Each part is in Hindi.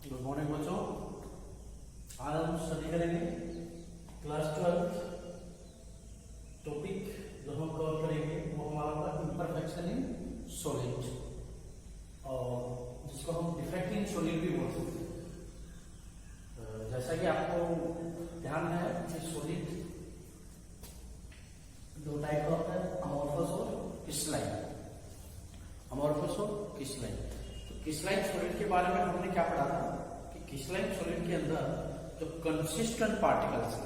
गुड मॉर्निंग बच्चों। आज हम स्टडी करेंगे क्लास 12 टॉपिक जो हम कवर करेंगे वो हमारा होगा इम्परफेक्शन इन सॉलिड, और जिसको हम डिफेक्ट इन सॉलिड भी बोल सकते हैं। जैसा कि आपको ध्यान है कि सॉलिड दो टाइप का होता है, अमोर्फस और क्रिस्टलाइन। अमोर्फस और क्रिस्टलाइन। तो क्रिस्टलाइन सॉलिड के बारे में हमने क्या पढ़ा था कि क्रिस्टलाइन सॉलिड के अंदर जो कंसिस्टेंट पार्टिकल्स है,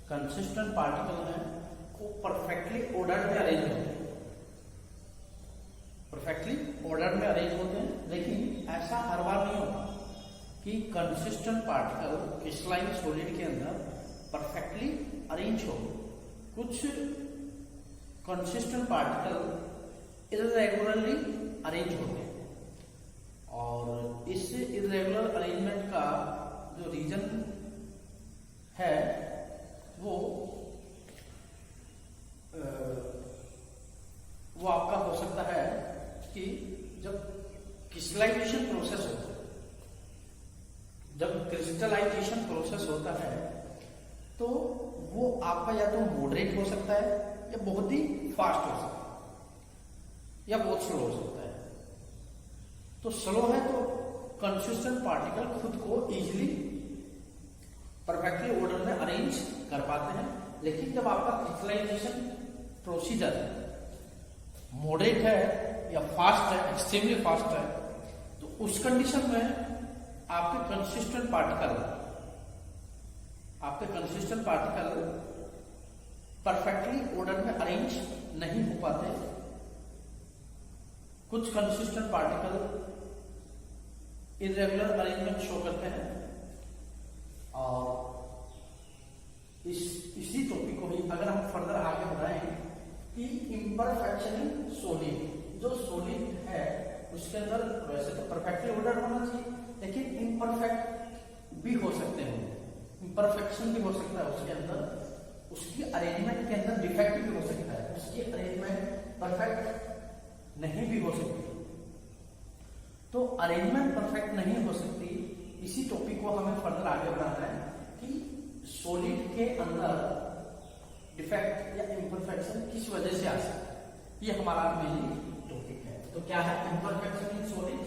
कंसिस्टेंट पार्टिकल है वो परफेक्टली ऑर्डर में अरेंज होते हैं, परफेक्टली ऑर्डर में अरेंज होते हैं। लेकिन ऐसा हर बार नहीं होता कि कंसिस्टेंट पार्टिकल क्रिस्टलाइन सॉलिड के अंदर परफेक्टली अरेंज हो। कुछ कंसिस्टेंट पार्टिकल इर्रेगुलरली अरेंज होते हैं, और इस इर्रेगुलर अरेंजमेंट का जो रीजन है वो आपका हो सकता है कि जब क्रिस्टलाइजेशन प्रोसेस होता है, जब क्रिस्टलाइजेशन प्रोसेस होता है तो वो आपका या तो मॉडरेट हो सकता है या बहुत ही फास्ट हो सकता है या बहुत स्लो हो सकता है। तो स्लो है तो कंसिस्टेंट पार्टिकल खुद को इजीली परफेक्टली ऑर्डर में अरेंज कर पाते हैं। लेकिन जब आपका क्रिस्टलाइजेशन प्रोसीजर मॉडरेट है या फास्ट है, एक्सट्रीमली फास्ट है, तो उस कंडीशन में आपके कंसिस्टेंट पार्टिकल परफेक्टली ऑर्डर में अरेंज नहीं हो पाते। कुछ consistent particle irregular arrangement show करते हैं, और इसी टॉपिक को भी अगर हम फर्दर आगे बढ़ाएं कि इम्परफेक्शन इन सॉलिड, जो सॉलिड है उसके अंदर वैसे तो परफेक्टली ऑर्डर होना चाहिए, लेकिन इम्परफेक्ट भी हो सकते हैं, इम्परफेक्शन भी हो सकता है उसके अंदर, उसकी अरेंजमेंट के अंदर डिफेक्ट भी हो सकता है, उसकी अरेंजमेंट परफेक्ट नहीं भी हो सकती। तो अरेंजमेंट परफेक्ट नहीं हो सकती, इसी टॉपिक को हमें फर्दर आगे बढ़ाना है कि सॉलिड के अंदर डिफेक्ट या इम्परफेक्शन किस वजह से आ सकता है, ये हमारा मेन टॉपिक है। तो क्या है imperfection in solid?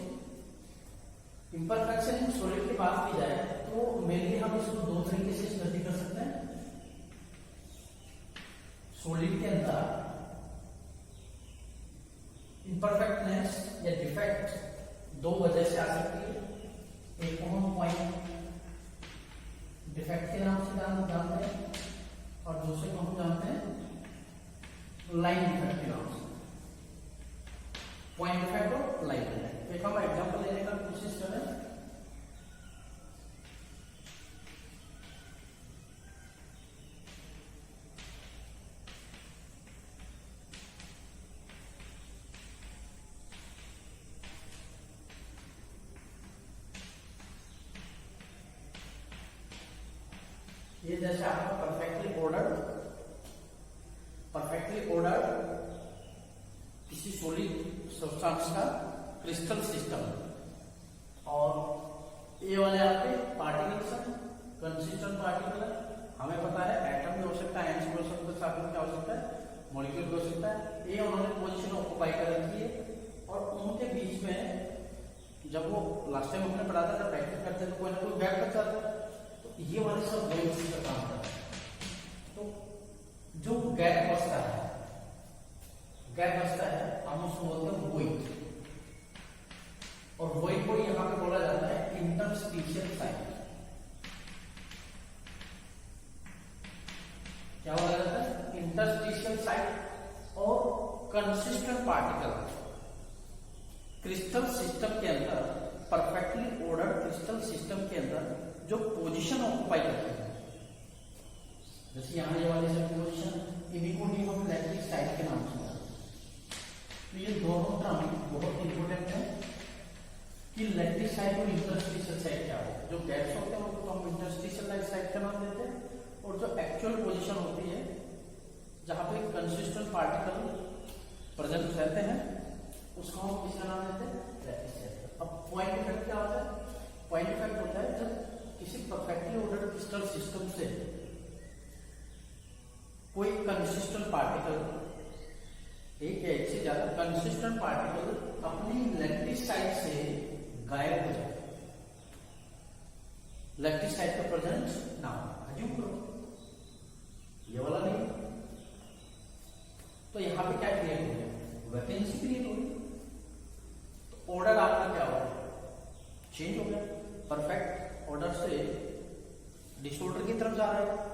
Imperfection in solid की बात की जाए तो मेनली हम इसको दो तरीके से स्टडी कर सकते हैं। सॉलिड के अंदर इम्परफेक्टनेस या डिफेक्ट दो वजह से आ सकती है। एक को हम पॉइंट डिफेक्ट के नाम से जानते हैं, और दूसरे को हम जानते हैं लाइन डिफेक्ट के नाम से। पॉइंट डिफेक्ट और लाइन डिफेक्ट। एक हम एग्जांपल लेने का कोशिश करें। ये जैसे आपका परफेक्टली ऑर्डर किसी सॉलिड सब्सटेंस का क्रिस्टल सिस्टम, और ये वाले आपके पार्टिकल्स हैं, कंसिस्टेंट पार्टिकल है। हमें पता है एटम भी हो सकता है, एटम्स भी हो सकता है, साथ में क्या हो सकता है मॉलिक्यूल भी हो सकता है। ये उन्होंने पोजीशन ऑक्युपाई कर रखी है, और उनके बीच में जब वो लास्ट टाइम हमने पढ़ा था, जब प्रैक्टिस करते हैं तो कोई ना कोई गैप बच जाता है। ये वाले सब दो चीज का काम करता है। तो जो गैप बचता है हम उसको बोलते हैं वॉइड, और वॉइड को यहां पे बोला जाता है इंटरस्टिशियल साइट। क्या बोला जाता है? Interstitial site. और कंसिस्टेंट पार्टिकल क्रिस्टल सिस्टम के अंदर, परफेक्टली ऑर्डर क्रिस्टल सिस्टम के अंदर जो पोजीशन ऑक्युपाई करते हैं, जैसे यहां ये वाले सब पोजीशन, इन्हीं को ही हम लैटिस साइड के नाम से। तो ये दोनों टर्म बहुत इंपॉर्टेंट है कि लैटिस साइड और इंटरस्टिशियल साइड क्या हो। जो गैप्स होते हैं उनको हम इंटरस्टिशियल साइड का नाम देते हैं, और जो एक्चुअल पोजीशन होती है जहां पे कंसिस्टेंट पार्टिकल प्रेजेंट रहते हैं उसको हम किसका नाम देते हैं? Lattice side. अब पॉइंट डिफेक्ट क्या होता है? पॉइंट इफेक्ट होता है जब किसी परफेक्टली ऑर्डर्ड क्रिस्टल सिस्टम से कोई कंसिस्टेंट पार्टिकल, एक या एक से ज्यादा कंसिस्टेंट पार्टिकल अपनी लैटिस साइड से गायब हो जाए, लैटिस साइड का प्रेजेंस ना हो। अज्यूम करो ये वाला नहीं, तो यहां पे क्या क्रिएट हो गया, वैकेंसी क्रिएट हो गई, तो ऑर्डर आपका क्या होगा, चेंज हो गया, परफेक्ट ऑर्डर से डिसऑर्डर की तरफ जा रहा है।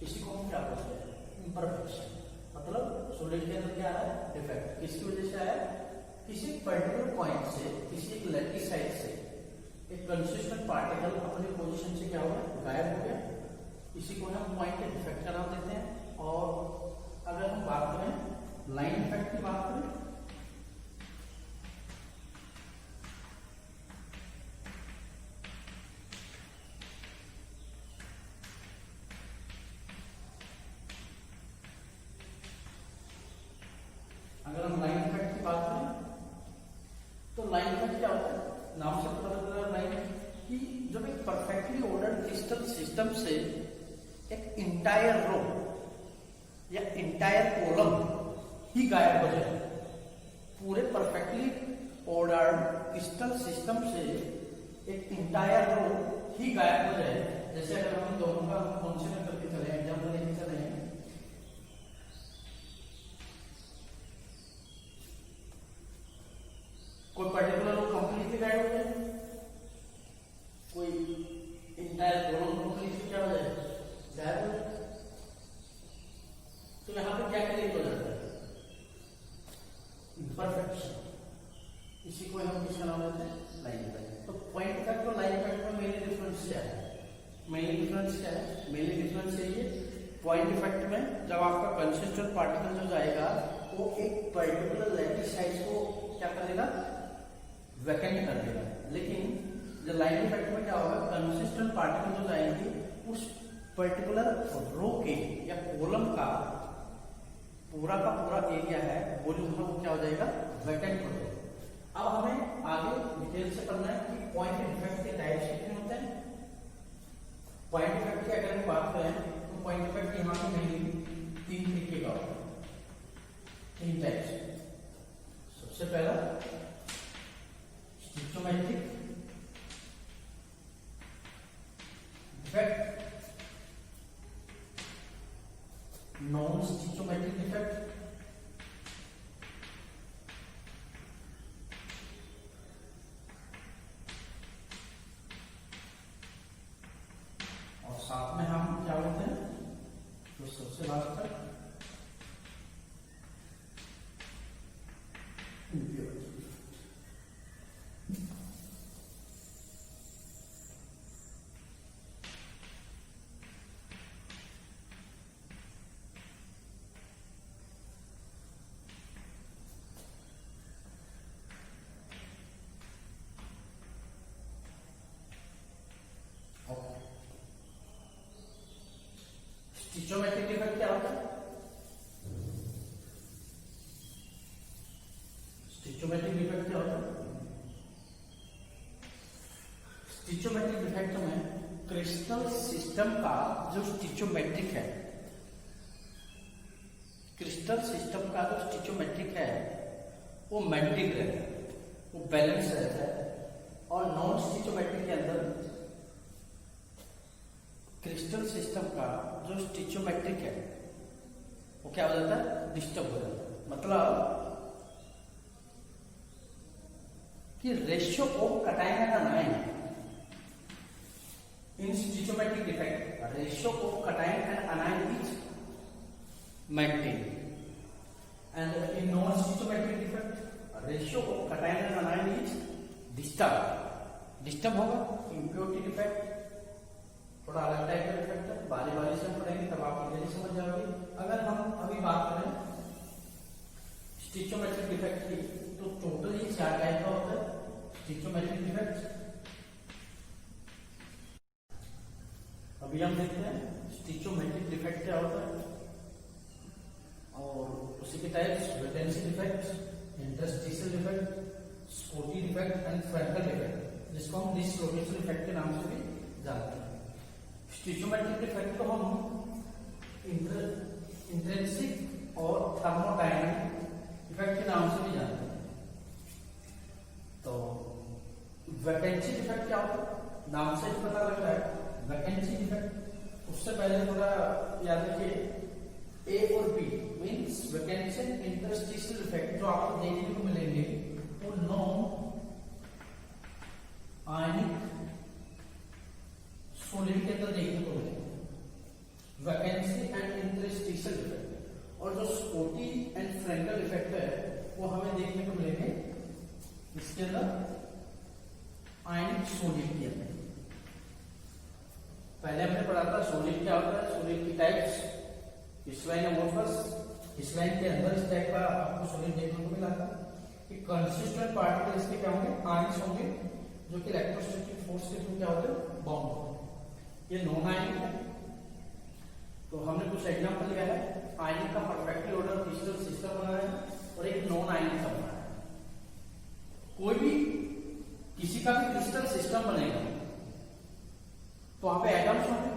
इसी को हम क्या बोलते हैं, इम्परफेक्शन। मतलब सॉलिड के अंदर क्या आ रहा है, डिफेक्ट। किसकी वजह से आया, किसी पर्टिकुलर पॉइंट से, किसी एक लैटिस साइड से एक कंसिस्टेंट पार्टिकल अपनी पोजीशन से क्या हुआ, गायब हो गया। इसी को हम पॉइंट डिफेक्ट का नाम देते हैं। और अगर हम बात करें लाइन इफेक्ट की बात करें, अगर हम लाइन इफेक्ट की बात करें तो लाइन इफेक्ट क्या होता है, नाम से पता चल रहा है लाइन कि जब एक परफेक्टली ऑर्डर्ड क्रिस्टल सिस्टम से एक इंटायर रो या इंटायर कॉलम ही गायब हो जाए, पूरे परफेक्टली ऑर्डर्ड क्रिस्टल सिस्टम से एक इंटायर रो ही गायब हो जाए। जैसे अगर हम दोनों का कंसीडर करके चले, एग्जाम्पल लेके चले, कोई पर्टिकुलर रो कंप्लीटली गायब हो जाए, कोई इंटायर कॉलम कंप्लीटली क्या हो जाए, गायब हो जाए, तो यहां पे क्या क्रिएट हो जाता है, इम्परफेक्शन। इसी को हम किसका नाम देते हैं, लाइन इफेक्ट। तो पॉइंट इफेक्ट और लाइन इफेक्ट में मेनली डिफरेंस क्या है, मेनली डिफरेंस क्या है, मेनली डिफरेंस ये पॉइंट इफेक्ट में जब आपका कंसिस्टेंट पार्टिकल जो जाएगा वो एक पर्टिकुलर लैटिस साइड को क्या करेगा, वैकेंट कर देगा। लेकिन जो लाइन इफेक्ट में क्या होगा, कंसिस्टेंट पार्टिकल जो जाएंगे उस पर्टिकुलर रो के या कॉलम का पूरा एरिया है, वॉल्यूम है, वो क्या हो जाएगा, वैकेंट हो जाएगा। अब हमें आगे डिटेल से करना है कि पॉइंट इफेक्ट के टाइप्स कितने होते हैं। पॉइंट इफेक्ट की अगर हम बात करें तो पॉइंट इफेक्ट यहाँ पे मेनली 3 तरीके का होता है, 3 टाइप्स। सबसे पहला स्टिचोमेट्रिक डिफेक्ट, नॉन स्टिचोमेट्रिक डिफेक्ट, और साथ में हम क्या बोलते हैं, तो सबसे लास्ट तक स्टिचोमेट्रिक डिफेक्ट क्या होता है, स्टिचोमेट्रिक डिफेक्ट क्या होता है, स्टिचोमेट्रिक डिफेक्ट में क्रिस्टल सिस्टम का जो स्टिचोमेट्रिक है, क्रिस्टल सिस्टम का जो स्टिचोमेट्रिक है वो मेंटेन रहता है, वो बैलेंस रहता है। और नॉन स्टिचोमेट्रिक के अंदर क्रिस्टल सिस्टम का जो स्टिचोमेट्रिक है वो क्या हो जाता है, डिस्टर्ब हो जाता है। मतलब कि ratio of cation and anion in stoichiometric defect, ratio of cation and anion is maintain, and in non stoichiometric defect ratio of cation and anion is disturb होगा। इम्प्योरिटी डिफेक्ट थोड़ा अलग टाइप का डिफेक्ट है, बारी बारी से हम पढ़ेंगे तब आप इजीली समझ जाओगे। अगर हम अभी बात करें स्टिचोमेट्रिक डिफेक्ट की, तो टोटल ही 4 टाइप का होता है स्टिचोमेट्रिक डिफेक्ट। अभी हम देखते हैं स्टिचोमेट्रिक डिफेक्ट क्या होता है और उसी के types, vacancy defect, interstitial defect, Schottky defect and Frenkel defect. जिसको हम डिसलोकेशन इफेक्ट के नाम से भी जानते हैं। स्टिचोमेट्रिक इफेक्ट को हम इंट्रिंसिक और थर्मोडायनामिक इफेक्ट के नाम से भी जानते हैं। तो वैकेंसी इफेक्ट क्या होता है, नाम से ही पता लग रहा है वैकेंसी इफेक्ट। उससे पहले थोड़ा याद रखिए, ए और B means vacancy interstitial effect जो आपको देखने को मिलेंगे वो नॉन आयनिक सॉलिड के अंदर देखने को मिलेंगे, वैकेंसी एंड इंटरस्टिशियल इफेक्ट। और जो स्पोटी एंड फ्रेंकल इफेक्ट है वो हमें देखने को मिलेंगे इसके अंदर आयनिक सॉलिड के अंदर। पहले हमने पढ़ा था सॉलिड क्या होता है, सॉलिड की टाइप्स, क्रिस्टलाइन अमोर्फस। क्रिस्टलाइन के अंदर इस टाइप का आपको सॉलिड देखने को मिला था कि कंसिस्टेंट पार्टिकल इसके क्या होंगे, आयंस होंगे, जो कि इलेक्ट्रोस्टैटिक फोर्स के थ्रू क्या होते हैं, बाउंड होते हैं। ये नॉन आयनिक है। तो हमने कुछ एग्जांपल लिया है, आयनिक का परफेक्टली ऑर्डर क्रिस्टल सिस्टम बना है और एक नॉन आयनिक का बना है। कोई भी किसी का भी क्रिस्टल सिस्टम बनेगा तो वहां पे एटम्स होंगे,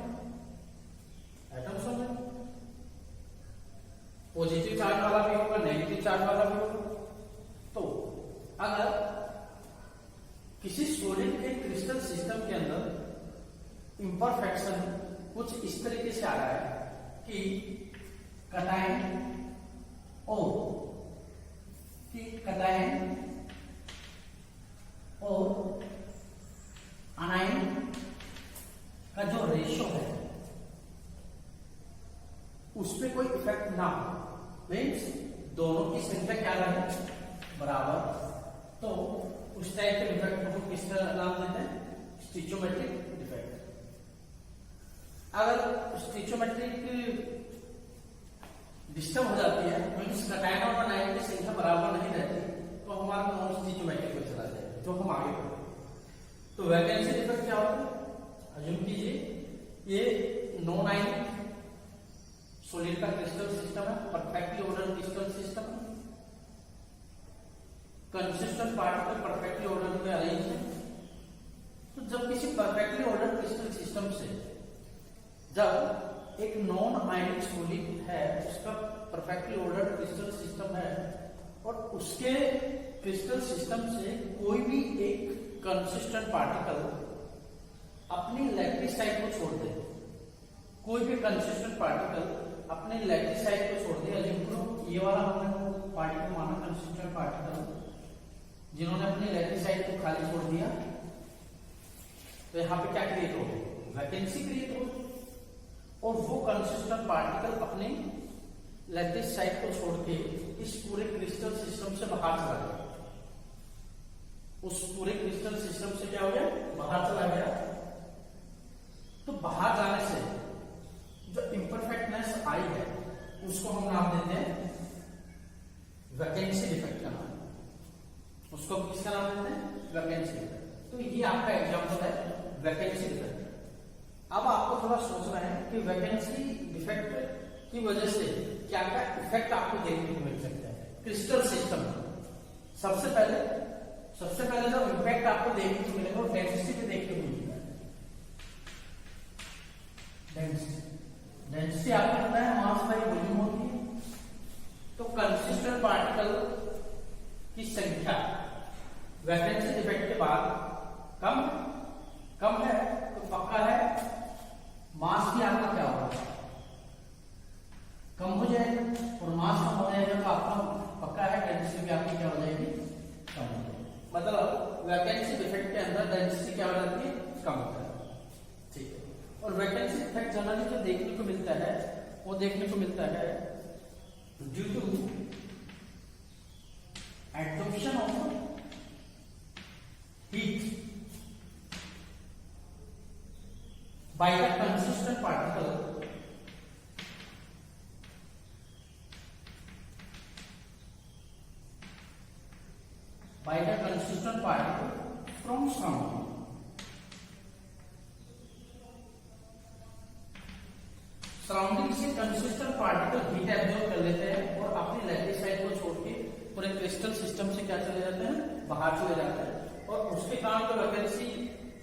पॉजिटिव चार्ज वाला भी होगा, नेगेटिव चार्ज वाला भी होगा। तो अगर किसी सॉलिड के क्रिस्टल सिस्टम के अंदर इंपरफेक्शन कुछ इस तरीके से आ रहा है कि कटायन और अनायन का जो रेशियो है उस पे कोई इफेक्ट ना हो, मीन्स दोनों की संख्या क्या रहे, बराबर, तो उस टाइप के इफेक्ट को किस तरह नाम देते हैं, स्टिचोमेट्रिक इफेक्ट। अगर स्टिचोमेट्रिक डिस्टर्ब हो जाती है, मीन्स कटायन और अनायन की संख्या बराबर नहीं रहती, तो हमारा नॉन स्टिचोमेट्रिक में चला जाएगा, जो हम आगे पढ़ेंगे। तो वैकेंसी इफेक्ट क्या होता है, अज्यूम कीजिए ये नॉन आयनिक सॉलिड का क्रिस्टल सिस्टम है, परफेक्टली ऑर्डर्ड क्रिस्टल सिस्टम है, कंसिस्टेंट पार्टिकल परफेक्टली ऑर्डर में अरेंज है। तो जब किसी परफेक्टली ऑर्डर्ड क्रिस्टल सिस्टम से जब एक नॉन आयनिक सॉलिड है, उसका परफेक्टली ऑर्डर्ड क्रिस्टल सिस्टम है, और उसके क्रिस्टल सिस्टम से कोई भी एक कंसिस्टेंट पार्टिकल अपनी लैटिस साइड को छोड़ दे, कोई भी कंसिस्टेंट पार्टिकल अपने लैटिस साइड को छोड़ दे, ये वाला हमने पार्टिकल माना कंसिस्टेंट पार्टिकल, जिन्होंने अपनी लैटिस साइड को खाली छोड़ दिया, तो यहां पे क्या क्रिएट होगी, वैकेंसी क्रिएट होगी। और वो कंसिस्टेंट पार्टिकल अपनी लैटिस साइड को छोड़ के इस पूरे क्रिस्टल सिस्टम से बाहर चला गया, उस पूरे क्रिस्टल सिस्टम से क्या हो गया, बाहर चला गया। तो बाहर जाने से जो इम्परफेक्टनेस आई है उसको हम नाम देते हैं वैकेंसी इफेक्ट का नाम, उसको किसका नाम देते हैं, वैकेंसी इफेक्ट। तो ये आपका एग्जांपल है वैकेंसी इफेक्ट। अब आपको थोड़ा सोचना है कि वैकेंसी इफेक्ट की वजह से क्या क्या इफेक्ट आपको देखने को मिल सकता है क्रिस्टल सिस्टम में। सबसे पहले जो इफेक्ट आपको देखने को मिलेगा वो डेंसिटी पे देखने को मिलेगा। डेंसिटी आपको पता है मास बाई वॉल्यूम होती है। तो कंसिस्टेंट पार्टिकल की संख्या वैकेंसी इफेक्ट के बाद कम है, तो पक्का है मास भी आपका क्या होगा, कम हो जाएगा, और मास कम हो जाएगा तो आपका पक्का है डेंसिटी भी आपकी क्या हो जाएगी, कम हो जाएगी। मतलब वैकेंसी इफेक्ट के अंदर डेंसिटी क्या हो जाती है, कम हो जाती है। ठीक है। और वैकेंसी इफेक्ट जनरली जो देखने को मिलता है वो देखने को मिलता है due to absorption of heat by the consistent particle from surrounding. Surrounding से कंसिस्टेंट पार्टिकल हीट एब्जॉर्ब कर लेते हैं और अपनी लैटिस साइड को छोड़ के पूरे क्रिस्टल सिस्टम से क्या चले जाते हैं, बाहर चले जाते हैं, और उस उसके कारण जो वैकेंसी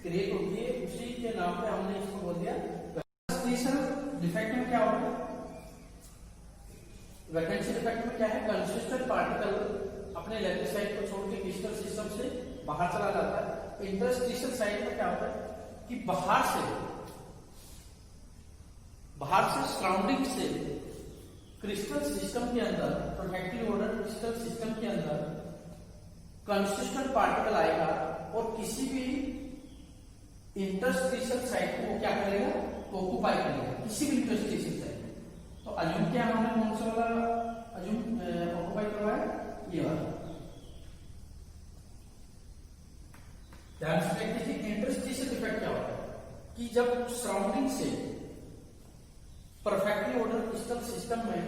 क्रिएट होती है उसी के नाम पे हमने इसको बोल दिया। इंटरस्टिशियल डिफेक्ट में क्या होगा, वैकेंसी डिफेक्ट में क्या है, कंसिस्टेंट पार्टिकल अपने लैटिस साइड को छोड़ के क्रिस्टल सिस्टम से बाहर चला जाता है। इंटरस्टिशियल साइड में क्या होता है कि बाहर से सराउंडिंग से क्रिस्टल सिस्टम के अंदर, परफेक्टली ऑर्डर्ड क्रिस्टल सिस्टम के अंदर कंसिस्टेंट पार्टिकल आएगा और किसी भी इंटरस्टिशियल साइड को क्या करेगा, ऑक्युपाई करेगा, किसी भी इंटरस्टिशियल साइड। तो अज्यूम क्या हमने कौन सा वाला अज्यूम ऑक्युपाई करवाया, ये वाला। ध्यान से देखिए कि इंटरस्टिशियल इफेक्ट क्या होता है कि जब सराउंडिंग से परफेक्टली ऑर्डर क्रिस्टल सिस्टम में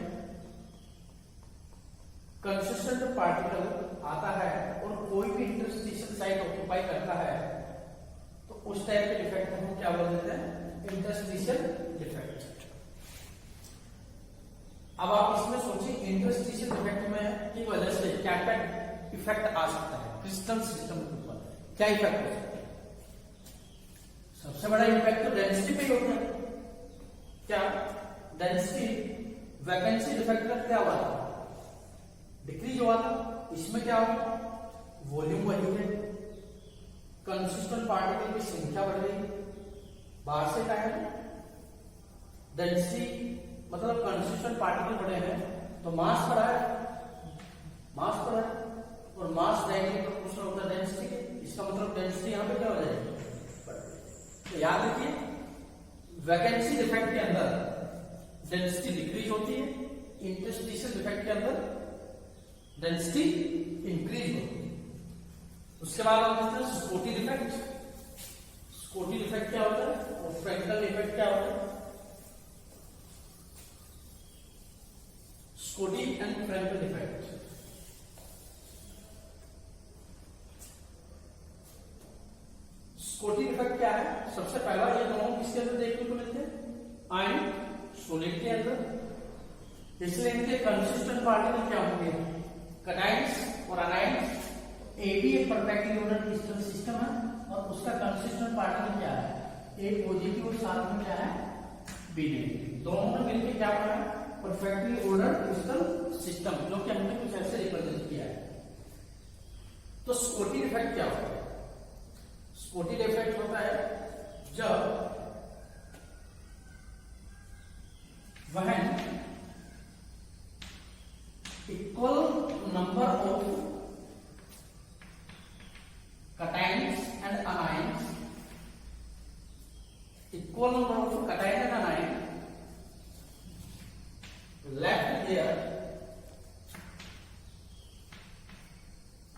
कंसिस्टेंट पार्टिकल आता है और कोई भी इंटरस्टिशियल साइड ऑक्युपाई करता है, तो उस टाइप के डिफेक्ट को हम क्या बोल देते हैं, इंटरस्टिशियल डिफेक्ट। अब आप इसमें सोचिए इंटरस्टिशियल डिफेक्ट में की वजह से क्या क्या इफेक्ट आ सकता है क्रिस्टल सिस्टम के ऊपर, क्या इफेक्ट हो सकता है। सबसे बड़ा इफेक्ट तो डेंसिटी पे होता है। क्या डेंसिटी, वैकेंसी डिफेक्ट का क्या हुआ था, डिक्रीज हुआ था। इसमें क्या हुआ, वॉल्यूम बढ़ी है, कंसिस्टेंट पार्टिकल की संख्या बढ़ गई। बाहर से क्या है, डेंसिटी मतलब कंसिस्टेंट पार्टिकल बढ़े हैं तो मास बढ़ा है, मास बढ़ा है, और मास डायरेक्टली प्रोपोर्शनल होता है डेंसिटी के। इसका मतलब डेंसिटी यहां पे क्या हो जाएगी, तो याद रखिए वैकेंसी डिफेक्ट के अंदर डेंसिटी डिक्रीज होती है, इंटरस्टिशियल डिफेक्ट के अंदर डेंसिटी इंक्रीज होती है। उसके बाद हम देखते हैं स्कोटी डिफेक्ट। स्कोटी डिफेक्ट क्या होता है और फ्रैक्टल डिफेक्ट क्या होता है। Scooty and fractal defect, Schottky defect क्या है, सबसे पहला ये दोनों किसके अंदर देखने को मिलते हैं, आयन सॉलिड के अंदर। इसलिए इनके कंसिस्टेंट पार्टिकल क्या होंगे, कैटायंस और अनायंस। ए भी एक परफेक्टली ऑर्डर्ड क्रिस्टल सिस्टम है और उसका कंसिस्टेंट पार्टिकल क्या है, ए पॉजिटिव और साथ में क्या है, बी नेगेटिव। दोनों ने मिलकर क्या बना है, परफेक्टली ऑर्डर्ड क्रिस्टल सिस्टम, जो कि हमने कुछ ऐसे रिप्रेजेंट किया है। तो स्कोटी इफेक्ट क्या होता है, स्कोटी इफेक्ट होता है जब when equal number of cations and anions, equal number of cation and anion left there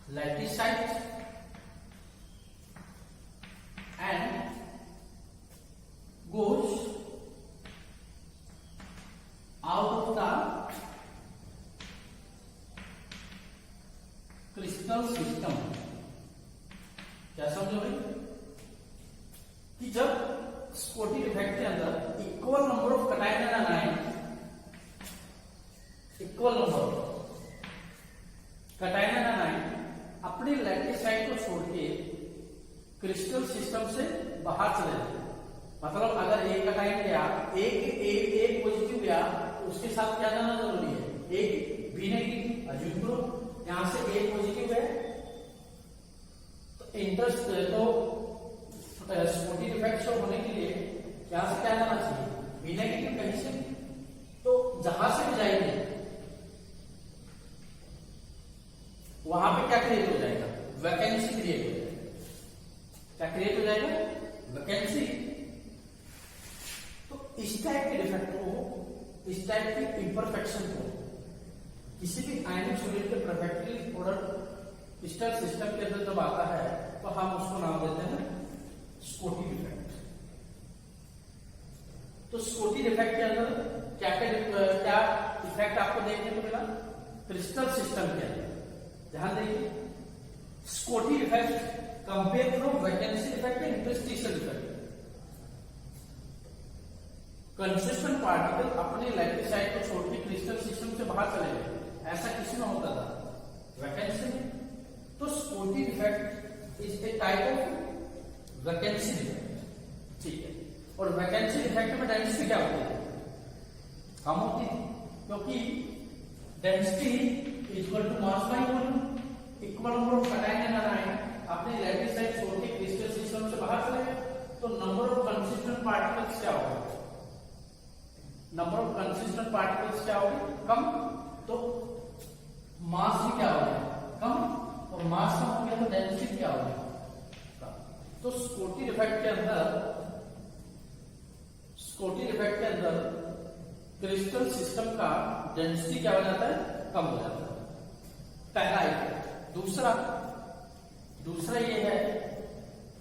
lattice site and goes out of the crystal system। क्या समझो भाई कि जब स्कोटी इफेक्ट के अंदर equal number of cation and ion, equal number cation and ion अपनी लैटिस साइड को छोड़ के क्रिस्टल सिस्टम से बाहर चले जाते। मतलब अगर एक कैटायन गया, एक पॉजिटिव गया, उसके साथ क्या जाना जरूरी है, एक बी नेगेटिव। अज्यूम करो यहां से एक पॉजिटिव है तो इंटरेस्ट तो स्कोटी इफेक्ट शो होने के लिए यहां से क्या जाना चाहिए, बी नेगेटिव कहीं से। तो जहां से भी जाएंगे वहां पे क्या क्रिएट हो जाएगा, वैकेंसी क्रिएट हो जाएगा। क्या क्रिएट हो जाएगा, वैकेंसी। तो इस टाइप के डिफेक्ट को, इस टाइप के इंपरफेक्शन को किसी भी आयनिक सॉलिड के परफेक्टली ऑर्डर्ड क्रिस्टल सिस्टम के अंदर जब आता है तो हम उसको नाम देते हैं स्कोटी डिफेक्ट। तो स्कोटी डिफेक्ट के अंदर क्या क्या इफेक्ट आपको देखने को मिला क्रिस्टल सिस्टम के अंदर, ध्यान देखिए। Schottky effect compare to vacancy effect and interstitial effect. Consistent particle अपने लैटिस साइड को छोड़ के क्रिस्टल सिस्टम से बाहर चले गए, ऐसा किसी में होता था वैकेंसी में। तो scooty effect is a type of vacancy defect, ठीक है। और वैकेंसी डिफेक्ट में डेंसिटी क्या होती है, कम होती है, क्योंकि density equal to mass by volume, equal number of cation and anion. आपने लैटिस साइड छोड़ के क्रिस्टल सिस्टम से बाहर चले गए तो नंबर ऑफ कंसिस्टेंट पार्टिकल्स क्या होगा, नंबर ऑफ कंसिस्टेंट पार्टिकल्स क्या होगी, कम, तो मास भी क्या होगा, कम, और मास कम हो गया तो डेंसिटी क्या होगी, कम। तो स्कोटी इफेक्ट के अंदर क्रिस्टल सिस्टम का डेंसिटी क्या हो जाता है, कम हो जाता है, पहला एक। दूसरा ये है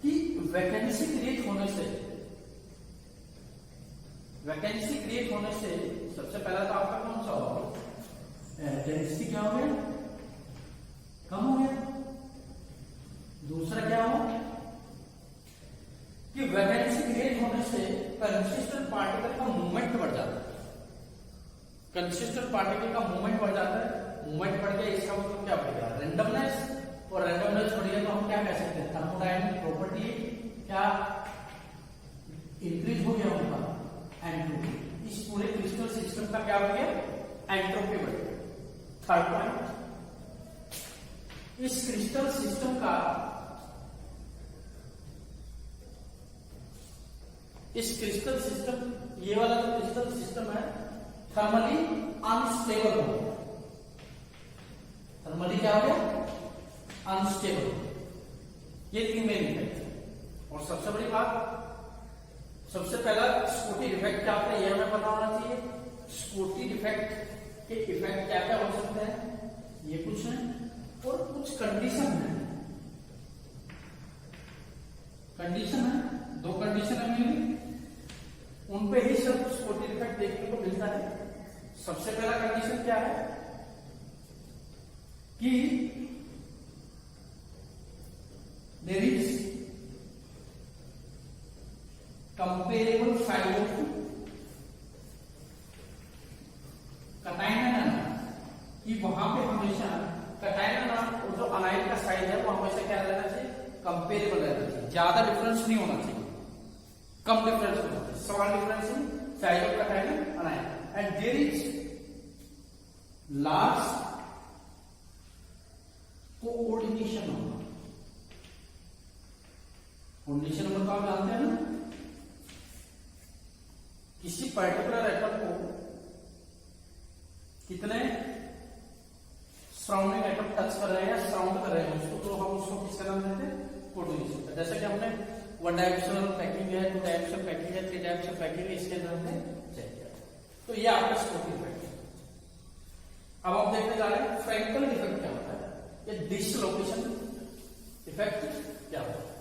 कि वैकेंसी क्रिएट होने से सबसे पहला तो आपका कौन सा होगा, डेंसिटी क्या हो गया, कम हो गया। दूसरा क्या हो कि वैकेंसी क्रिएट होने से कंसिस्टेंट पार्टिकल का मूवमेंट बढ़ जाता है, कंसिस्टेंट पार्टिकल का मूवमेंट बढ़ जाता है। मूवमेंट बढ़ गया इसका मतलब क्या बढ़ेगा, रैंडमनेस, और रैंडमनेस बढ़ गया तो हम क्या कह सकते हैं, थर्मोडायनामिक प्रॉपर्टी क्या इंक्रीज हो गया उनका, एंट्रोपी। इस पूरे क्रिस्टल सिस्टम का क्या हो गया, एंट्रोपी बढ़ गया। थर्ड पॉइंट, इस क्रिस्टल सिस्टम का ये वाला जो क्रिस्टल सिस्टम है थर्मली अनस्टेबल हो गया, थर्मली क्या हो गया, अनस्टेबल। ये तीन मेन इफेक्ट है। और सबसे बड़ी बात, सबसे पहला स्कोटी इफेक्ट क्या होता है ये हमें पता होना चाहिए। स्कोटी इफेक्ट के इफेक्ट क्या क्या हो सकते हैं, ये कुछ है, और कुछ कंडीशन है, दो कंडीशन है मेरी, उन पे ही सब स्कोटी इफेक्ट देखने को मिलता है। सबसे पहला कंडीशन क्या है कि there is comparable size of cation and anion, कि वहां पे हमेशा कटाइन और जो अनायन का साइज है वो हमेशा क्या रहना चाहिए, कंपेरेबल रहना चाहिए, ज्यादा डिफरेंस नहीं होना चाहिए, कम डिफरेंस होना चाहिए, small difference in size of cation and anion, and there is large coordination होगा। कोऑर्डिनेशन मतलब आप जानते हैं ना, किसी पर्टिकुलर एटम को कितने सराउंडिंग एटम टच कर रहे हैं या सराउंड कर रहे हैं उसको, तो हम उसको किसका नाम देते हैं, कोऑर्डिनेशन का। जैसे कि हमने वन डायमेंशनल पैकिंग है, टू डायमेंशनल पैकिंग है, थ्री डायमेंशनल पैकिंग है, इसके अंदर हमने चेक किया। तो ये आपका स्कोटी इफेक्ट है। अब हम देखने जा रहे हैं फ्रैंकल इफेक्ट क्या होता है, या डिसलोकेशन इफेक्ट क्या होता है।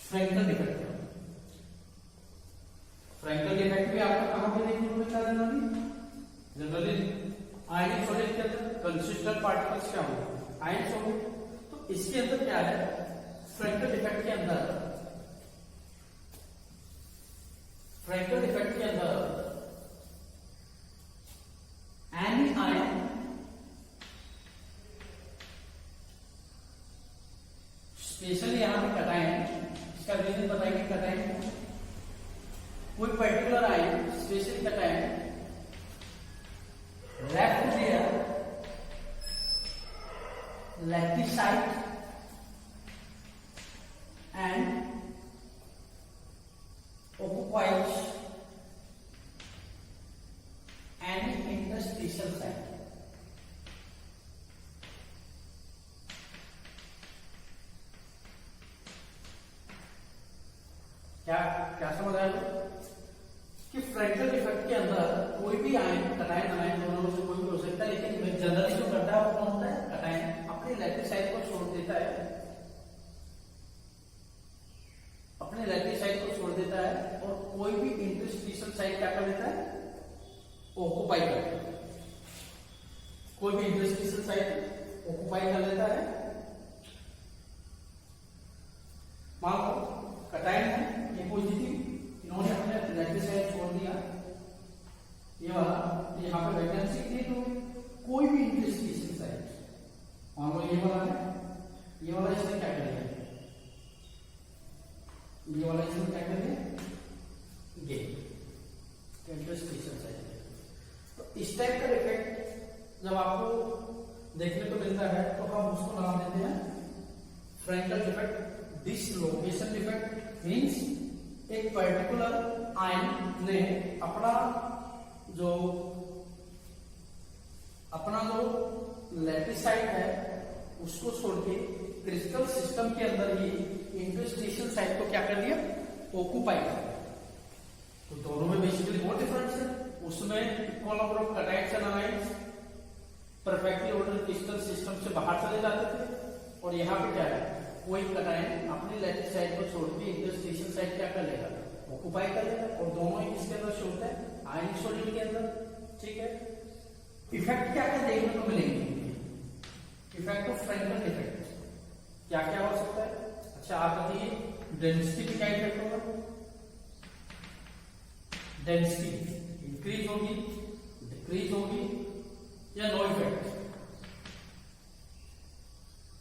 फ्रैंकल इफेक्ट क्या होता है, फ्रैंकल इफेक्ट भी आपको कहां पे देखने को मिलता है, जनरली आयनिक सॉलिड के अंदर कंसिस्टेंट पार्टिकल्स क्या होंगे, आयन सॉलिड। तो इसके अंदर क्या है, फ्रैंकल इफेक्ट के अंदर एनी आयन स्पेशली यहां पे कटायन, इसका रीजन बताएंगे, कटायन कोई particular ion specially cation left there lacticite and occupies any interstitial site. क्या समझ आया कि फ्रैंकल इफेक्ट के अंदर कोई भी आयन, कटायन अनायन दोनों में से कोई भी हो सकता है, लेकिन जनरली जो करता है वो कौन होता है, कटायन अपने लैटिस साइड को छोड़ देता है, और कोई भी इंटरस्टिशियल साइड क्या कर देता है, ऑक्युपाई कर लेता है, कोई भी इंटरस्टिशियल साइड ऑक्युपाई कर लेता है। मान लो कटायन है, ये पॉजिटिव, इन्होंने अपने यहाँ पे वैकेंसी क्रिएट होगी, कोई भी इंटरस्टिशियल साइट मान लो ये वाला है, ये वाला इसने क्या कर लिया, ये वाला इसने क्या कर लिया, ये इंटरस्टिशियल साइट। तो इस टाइप का डिफेक्ट जब आपको देखने को मिलता है तो हम उसको नाम देते हैं Frenkel defect, dislocation defect. Means एक पर्टिकुलर आयन ने अपना जो लैटिस साइट है उसको छोड़ के क्रिस्टल सिस्टम के अंदर ही इंटरस्टिशियल साइट को क्या कर दिया, ऑक्यूपाई कर दिया। तो दोनों में बेसिकली बहुत डिफरेंस है। उसमें equal number of cations and anions perfectly order crystal system से बाहर चले जाते थे, और यहाँ पे क्या है, कोई कैटायन अपनी लैटिस साइट को छोड़ के इंटरस्टिशियल साइट क्या कर लेगा, ऑक्यूपाई कर लेगा, और दोनों ही किसके अंदर शो होता है, आयनिक सॉल्यूट के अंदर। ठीक है, इफेक्ट क्या क्या देखने को मिलेंगे, इफेक्ट ऑफ फ्रैंकल डिफेक्ट क्या क्या हो सकता है। अच्छा आप बताइए, डेंसिटी पे क्या इफेक्ट होगा, डेंसिटी इंक्रीज होगी, डिक्रीज होगी, या नो इफेक्ट।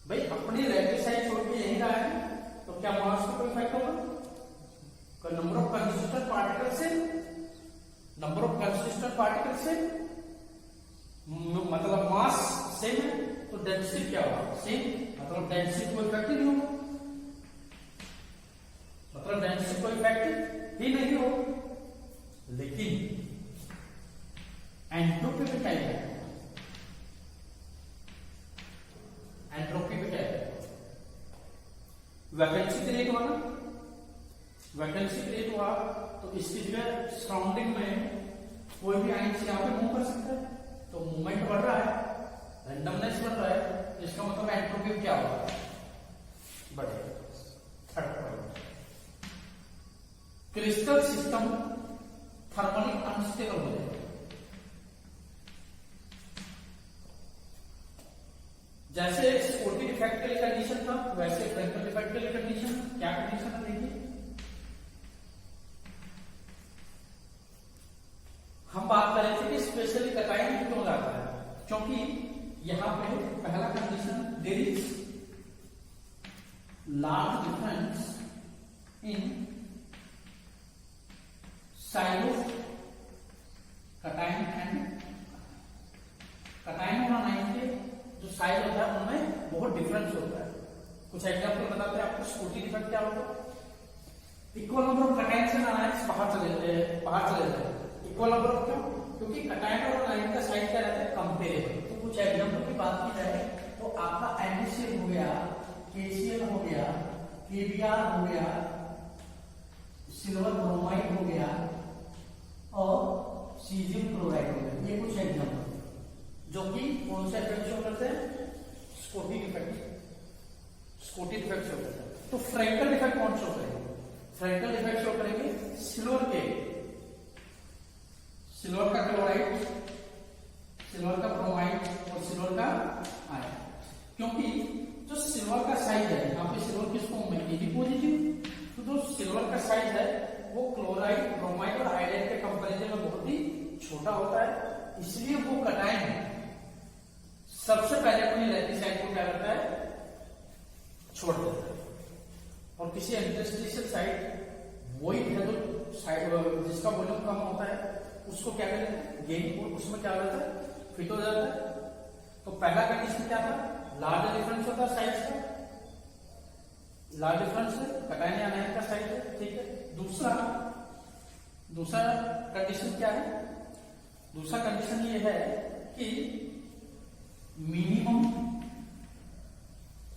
भाई अपनी लैटिस साइट छोड़ के यहीं रहा है तो क्या मास का कोई इफेक्ट होगा, नंबर ऑफ कंसिस्टेंट पार्टिकल से, नंबर ऑफ कंसिस्टेंट पार्टिकल से मतलब मास सेम है तो डेंसिटी क्या होगा, सेम, मतलब डेंसिटी कोई इफेक्ट नहीं होगा, मतलब डेंसिटी कोई इफेक्ट ही नहीं होगा। लेकिन एंट्रोपी पे क्या है, एंट्रोपी पे क्या है, वैकेंसी क्रिएट हुआ ना, वैकेंसी क्रिएट हुआ तो इसकी जगह सराउंडिंग में कोई भी आयन से यहाँ पे मूव कर सकता है, तो मूवमेंट बढ़ रहा है, रैंडमनेस बढ़ रहा है, इसका मतलब एंट्रोपी क्या होगा, बढ़ेगा। Third point, crystal system thermally unstable हो जाएगा। जैसे स्पोर्टिव इफेक्ट के लिए कंडीशन था, वैसे फ्रैंकल इफेक्ट के लिए कंडीशन, क्या कंडीशन है देखिए, हम बात कर रहे थे कि स्पेशली कैटायन क्यों जाता है, क्योंकि यहां पे पहला condition, there is large difference in size of cation and cation और आयन के जो साइज होता है उनमें बहुत डिफरेंस होता है। कुछ एग्जांपल बताते हैं आपको, स्पोर्टिव इफेक्ट क्या होगा, equal number of cations and anions बाहर चले जाते, इक्वल नंबर ऑफ क्यों, क्योंकि कैटायन और आयन का साइज क्या रहता है, कंपेरेबल। तो कुछ एग्जांपल की बात की जाए तो आपका NaCl हो गया, KCl हो गया, KBr हो गया, सिल्वर ब्रोमाइड हो गया और सीजियम क्लोराइड हो गया। ये कुछ एग्जांपल जो कि कौन से इफेक्ट शो करते हैं, sportive effect, sportive effect show करते हैं। तो फ्रैंकल इफेक्ट कौन शो करेंगे, फ्रैंकल इफेक्ट शो करेंगे सिल्वर का क्लोराइड, सिल्वर का ब्रोमाइड और सिल्वर का आयन, क्योंकि जो सिल्वर का साइज है, यहाँ पे सिल्वर किस फॉर्म में, Ag पॉजिटिव, तो जो सिल्वर का साइज है वो क्लोराइड, ब्रोमाइड और आयोडाइड के कंपैरिजन में बहुत ही छोटा होता है, इसलिए वो कैटायन सबसे पहले अपनी लैटिस साइट को क्या करता है, छोड़ देता है, और किसी इंटरस्टिशियल साइट वही है जो साइड जिसका वॉल्यूम कम होता है उसको क्या करें, गेन, उसमें क्या होता है, फिट हो जाता है। तो पहला कंडीशन क्या था, लार्ज डिफरेंस होता है साइज का, लार्ज डिफरेंस है कैटायन या आयन का साइज है, ठीक है। दूसरा कंडीशन क्या है, दूसरा कंडीशन ये है कि मिनिमम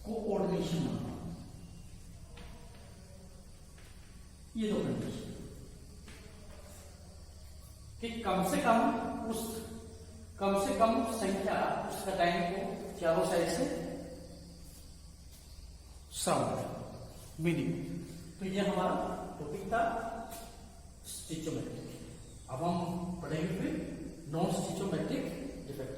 कोऑर्डिनेशन होना, ये दो कंडीशन, कि कम से कम संख्या उस कैटायन को चारों साइड से सराउंड, मिनिमम। तो ये हमारा टॉपिक था स्टिचोमेट्रिक। अब हम पढ़ेंगे फिर नॉन स्टिचोमेट्रिक डिफेक्ट।